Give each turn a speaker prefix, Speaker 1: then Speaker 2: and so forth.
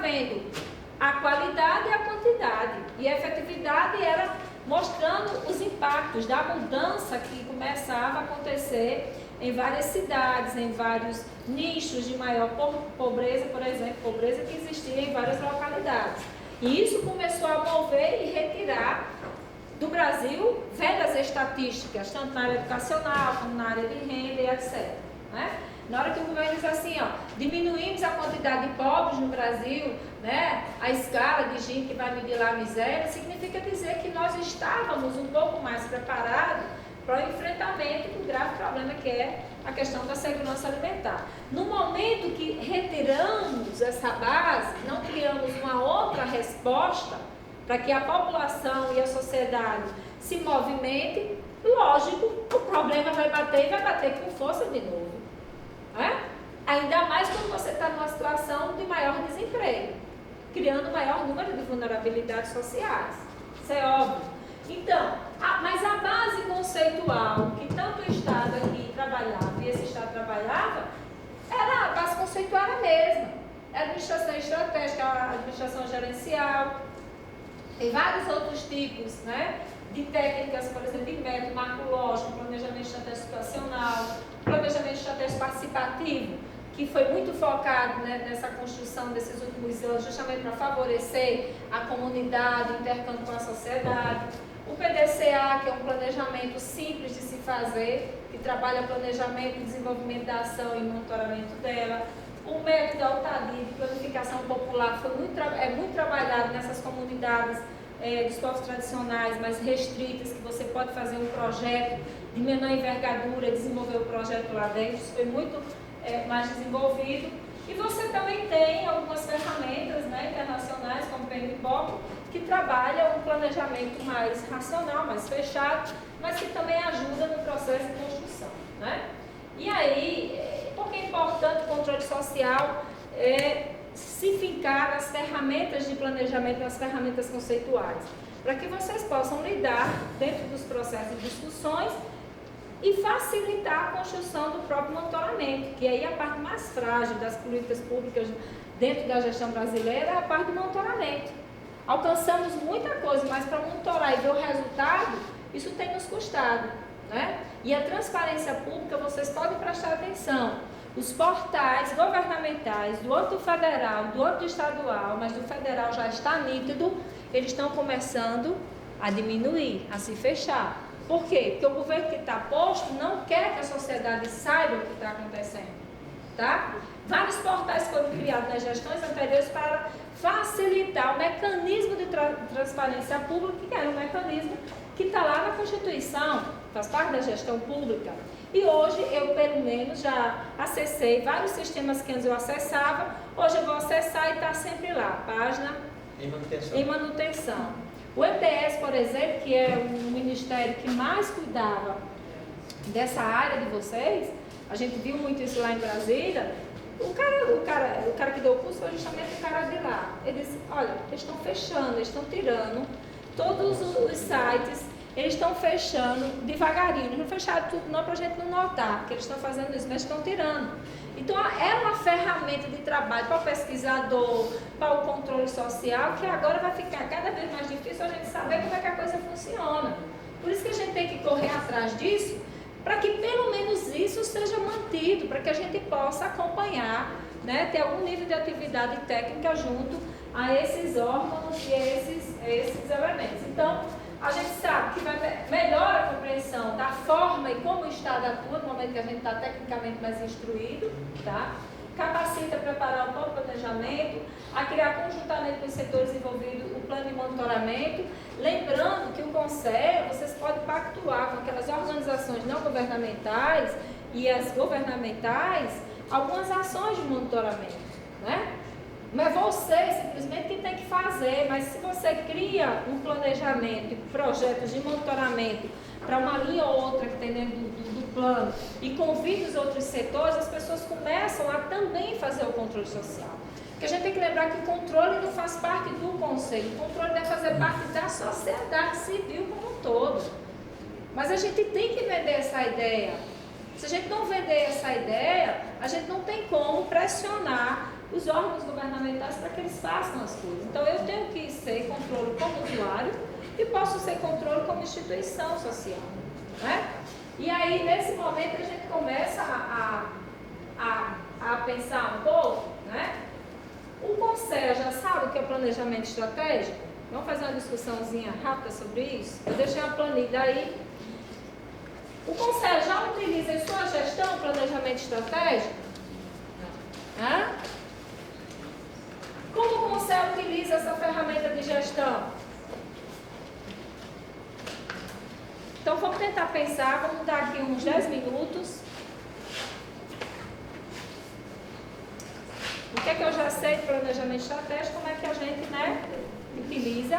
Speaker 1: vendo a qualidade e a quantidade. E a efetividade era mostrando os impactos da mudança que começava a acontecer em várias cidades, em vários nichos de maior pobreza, por exemplo, pobreza que existia em várias localidades. E isso começou a mover e retirar do Brasil velhas estatísticas, tanto na área educacional como na área de renda e etc. Né? Na hora que o governo diz assim, ó, diminuímos a quantidade de pobres no Brasil, né, a escala de gente que vai medir lá a miséria, significa dizer que nós estávamos um pouco mais preparados para o enfrentamento do grave problema que é a questão da segurança alimentar. No momento que retiramos essa base, não criamos uma outra resposta para que a população e a sociedade se movimentem, lógico, o problema vai bater e vai bater com força de novo. Né? Ainda mais quando você está numa situação de maior desemprego, criando maior número de vulnerabilidades sociais. Isso é óbvio. Então, mas a base conceitual que tanto o Estado aqui trabalhava e esse Estado trabalhava, a base conceitual era a mesma. A administração estratégica, a administração gerencial, tem vários outros tipos, né, de técnicas, por exemplo, de método marcológico, planejamento estratégico situacional, planejamento estratégico participativo, que foi muito focado, né, nessa construção desses últimos anos, justamente para favorecer a comunidade, o intercâmbio com a sociedade. O PDCA, que é um planejamento simples de se fazer, que trabalha planejamento, desenvolvimento da ação e monitoramento dela. O método Altadir, de planificação popular, é muito trabalhado nessas comunidades dos povos tradicionais, mais restritas, que você pode fazer um projeto de menor envergadura, desenvolver o projeto lá dentro. Isso foi muito mais desenvolvido. E você também tem algumas ferramentas, né, internacionais, como o PMBOK, que trabalham um planejamento mais racional, mais fechado, mas que também ajuda no processo de construção. Né? E aí, porque é importante o controle social se fincar nas ferramentas de planejamento, nas ferramentas conceituais, para que vocês possam lidar dentro dos processos de discussões e facilitar a construção do próprio monitoramento, que aí é a parte mais frágil das políticas públicas dentro da gestão brasileira, é a parte do monitoramento. Alcançamos muita coisa, mas para monitorar e ver o resultado, isso tem nos custado. Né? E a transparência pública, vocês podem prestar atenção, os portais governamentais do âmbito federal, do âmbito estadual, mas do federal já está nítido, eles estão começando a diminuir, a se fechar. Por quê? Porque o governo que está posto não quer que a sociedade saiba o que está acontecendo. Tá? Vários portais foram criados nas gestões anteriores para facilitar o mecanismo de transparência pública, que era um mecanismo que está lá na Constituição, faz parte da gestão pública. E hoje eu, pelo menos, já acessei vários sistemas que antes eu acessava, hoje eu vou acessar e está sempre lá, página em manutenção. O MDS, por exemplo, que é o ministério que mais cuidava dessa área de vocês, a gente viu muito isso lá em Brasília. O cara que deu o curso foi justamente o cara de lá. Ele disse, olha, eles estão fechando, eles estão tirando todos os sites, eles estão fechando devagarinho. Eles não fecharam tudo não para a gente não notar que eles estão fazendo isso, mas estão tirando. Então, é uma ferramenta de trabalho para o pesquisador, para o controle social, que agora vai ficar cada vez mais difícil a gente saber como é que a coisa funciona. Por isso que a gente tem que correr atrás disso, para que pelo menos isso seja mantido, para que a gente possa acompanhar, né, ter algum nível de atividade técnica junto a esses órgãos e a esses elementos. Então, a gente sabe que melhora a compreensão da forma e como o Estado atua no momento que a gente está tecnicamente mais instruído, tá? Capacita a preparar um bom planejamento, a criar conjuntamente com os setores envolvidos o plano de monitoramento, lembrando que o Conselho, vocês podem pactuar com aquelas organizações não governamentais e as governamentais algumas ações de monitoramento, né? Não é você simplesmente que tem que fazer, mas se você cria um planejamento, projetos de monitoramento para uma linha ou outra que tem dentro do plano e convida os outros setores, as pessoas começam a também fazer o controle social. Porque a gente tem que lembrar que o controle não faz parte do conselho, o controle deve fazer parte da sociedade civil como um todo. Mas a gente tem que vender essa ideia. Se a gente não vender essa ideia, a gente não tem como pressionar os órgãos governamentais governamentais para que eles façam as coisas. Então, eu tenho que ser controle como usuário e posso ser controle como instituição social. Né? E aí, nesse momento, a gente começa a pensar um pouco, né? O Conselho já sabe o que é planejamento estratégico? Vamos fazer uma discussãozinha rápida sobre isso? Eu deixei uma planilha aí. O Conselho já utiliza em sua gestão planejamento estratégico? Hã? Como o Conselho utiliza essa ferramenta de gestão? Então, vamos tentar pensar, vamos dar aqui uns 10 minutos. O que é que eu já sei de planejamento estratégico? Como é que a gente, né, utiliza?